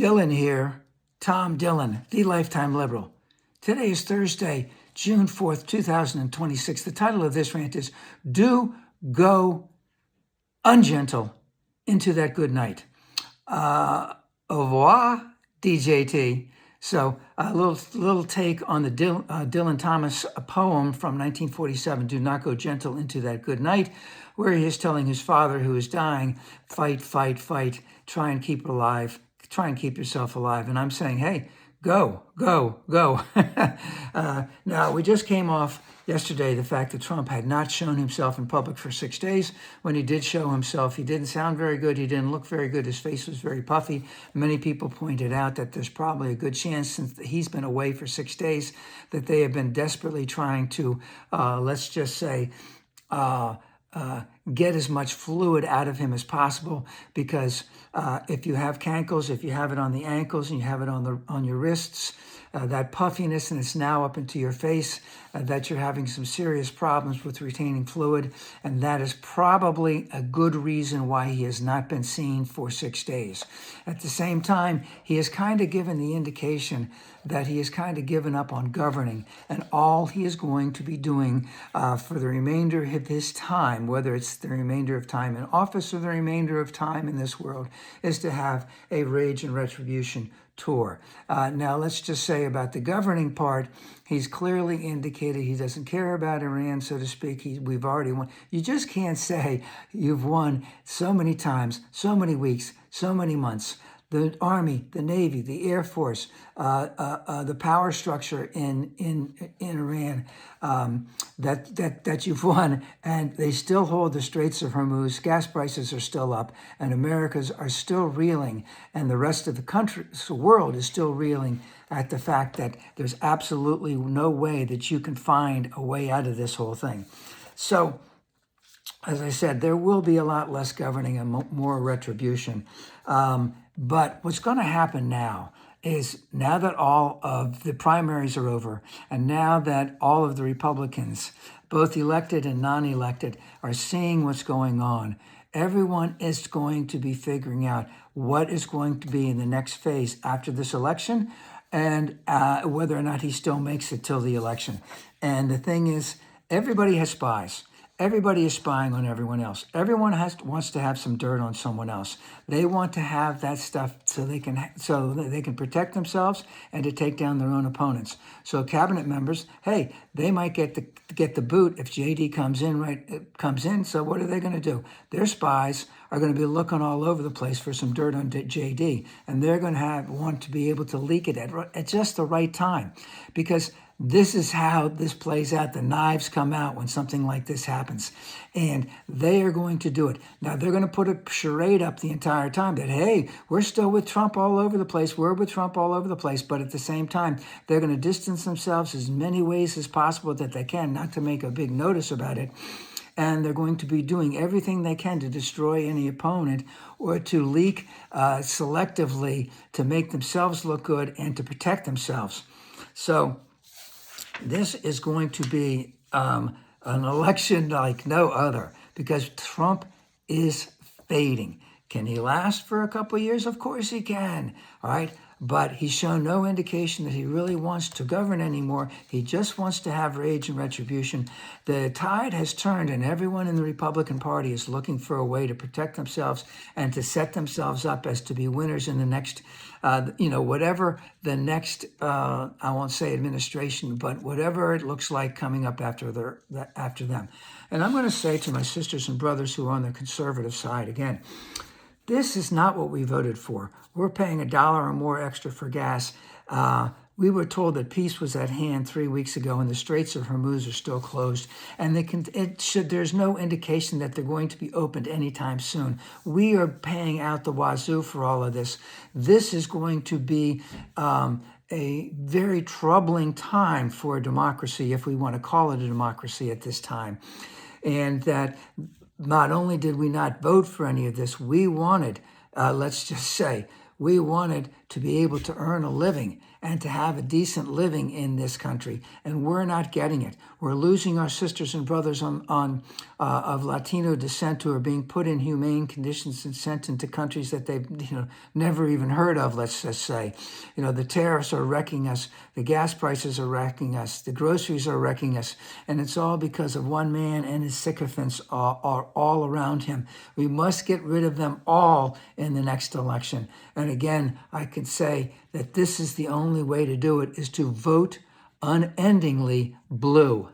Dylan here, Tom Dillon, the Lifetime Liberal. Today is Thursday, June 4th, 2026. The title of this rant is Do Go Ungentle into That Good Night. Au revoir, DJT. So a little take on the Dylan Thomas poem from 1947, Do Not Go Gentle Into That Good Night, where he is telling his father who is dying, fight, fight, fight, try and keep it alive, try and keep yourself alive. And I'm saying, hey, go, go, go. Now, we just came off yesterday the fact that Trump had not shown himself in public for 6 days. When he did show himself, he didn't sound very good. He didn't look very good. His face was very puffy. Many people pointed out that there's probably a good chance, since he's been away for 6 days, that they have been desperately trying to, let's just say, get as much fluid out of him as possible, because if you have cankles, if you have it on the ankles and you have it on your wrists, that puffiness, and it's now up into your face, that you're having some serious problems with retaining fluid, and that is probably a good reason why he has not been seen for 6 days. At the same time, he has kind of given the indication that he has kind of given up on governing, and all he is going to be doing for the remainder of his time, whether it's the remainder of time in office or the remainder of time in this world, is to have a rage and retribution tour. Now, let's just say about the governing part, he's clearly indicated he doesn't care about Iran, so to speak. We've already won. You just can't say you've won so many times, so many weeks, so many months. The Army, the Navy, the Air Force, the power structure in Iran, that you've won, and they still hold the Straits of Hormuz. Gas prices are still up, and Americans are still reeling, and the rest of the world is still reeling at the fact that there's absolutely no way that you can find a way out of this whole thing. So, as I said, there will be a lot less governing and more retribution. But what's going to happen now is, now that all of the primaries are over, and now that all of the Republicans, both elected and non-elected, are seeing what's going on, everyone is going to be figuring out what is going to be in the next phase after this election, and whether or not he still makes it till the election. And the thing is, everybody has spies. Everybody is spying on everyone else. Everyone wants to have some dirt on someone else. They want to have that stuff so they can protect themselves and to take down their own opponents. So cabinet members, hey, they might get the boot if JD comes in. So what are they going to do? Their spies are going to be looking all over the place for some dirt on JD, and they're going to want to be able to leak it at just the right time, because this is how this plays out. The knives come out when something like this happens, and they are going to do it. Now, they're going to put a charade up the entire time that, hey, we're still with Trump all over the place. We're with Trump all over the place. But at the same time, they're going to distance themselves as many ways as possible that they can, not to make a big notice about it. And they're going to be doing everything they can to destroy any opponent, or to leak selectively to make themselves look good and to protect themselves. So this is going to be an election like no other, because Trump is fading. Can he last for a couple of years? Of course he can, all right? But he's shown no indication that he really wants to govern anymore. He just wants to have rage and retribution. The tide has turned, and everyone in the Republican Party is looking for a way to protect themselves and to set themselves up as to be winners in the next, whatever the next, I won't say administration, but whatever it looks like coming up after them. And I'm going to say to my sisters and brothers who are on the conservative side again, this is not what we voted for. We're paying $1 or more extra for gas. We were told that peace was at hand 3 weeks ago, and the Straits of Hormuz are still closed. And there's no indication that they're going to be opened anytime soon. We are paying out the wazoo for all of this. This is going to be a very troubling time for a democracy, if we want to call it a democracy at this time. And that not only did we not vote for any of this, we wanted, let's just say, we wanted to be able to earn a living and to have a decent living in this country, and we're not getting it. We're losing our sisters and brothers of Latino descent who are being put in humane conditions and sent into countries that they've never even heard of. Let's just say, the tariffs are wrecking us, the gas prices are wrecking us, the groceries are wrecking us, and it's all because of one man and his sycophants are all around him. We must get rid of them all in the next election. And again, I can say that this is the only way to do it, is to vote unendingly blue.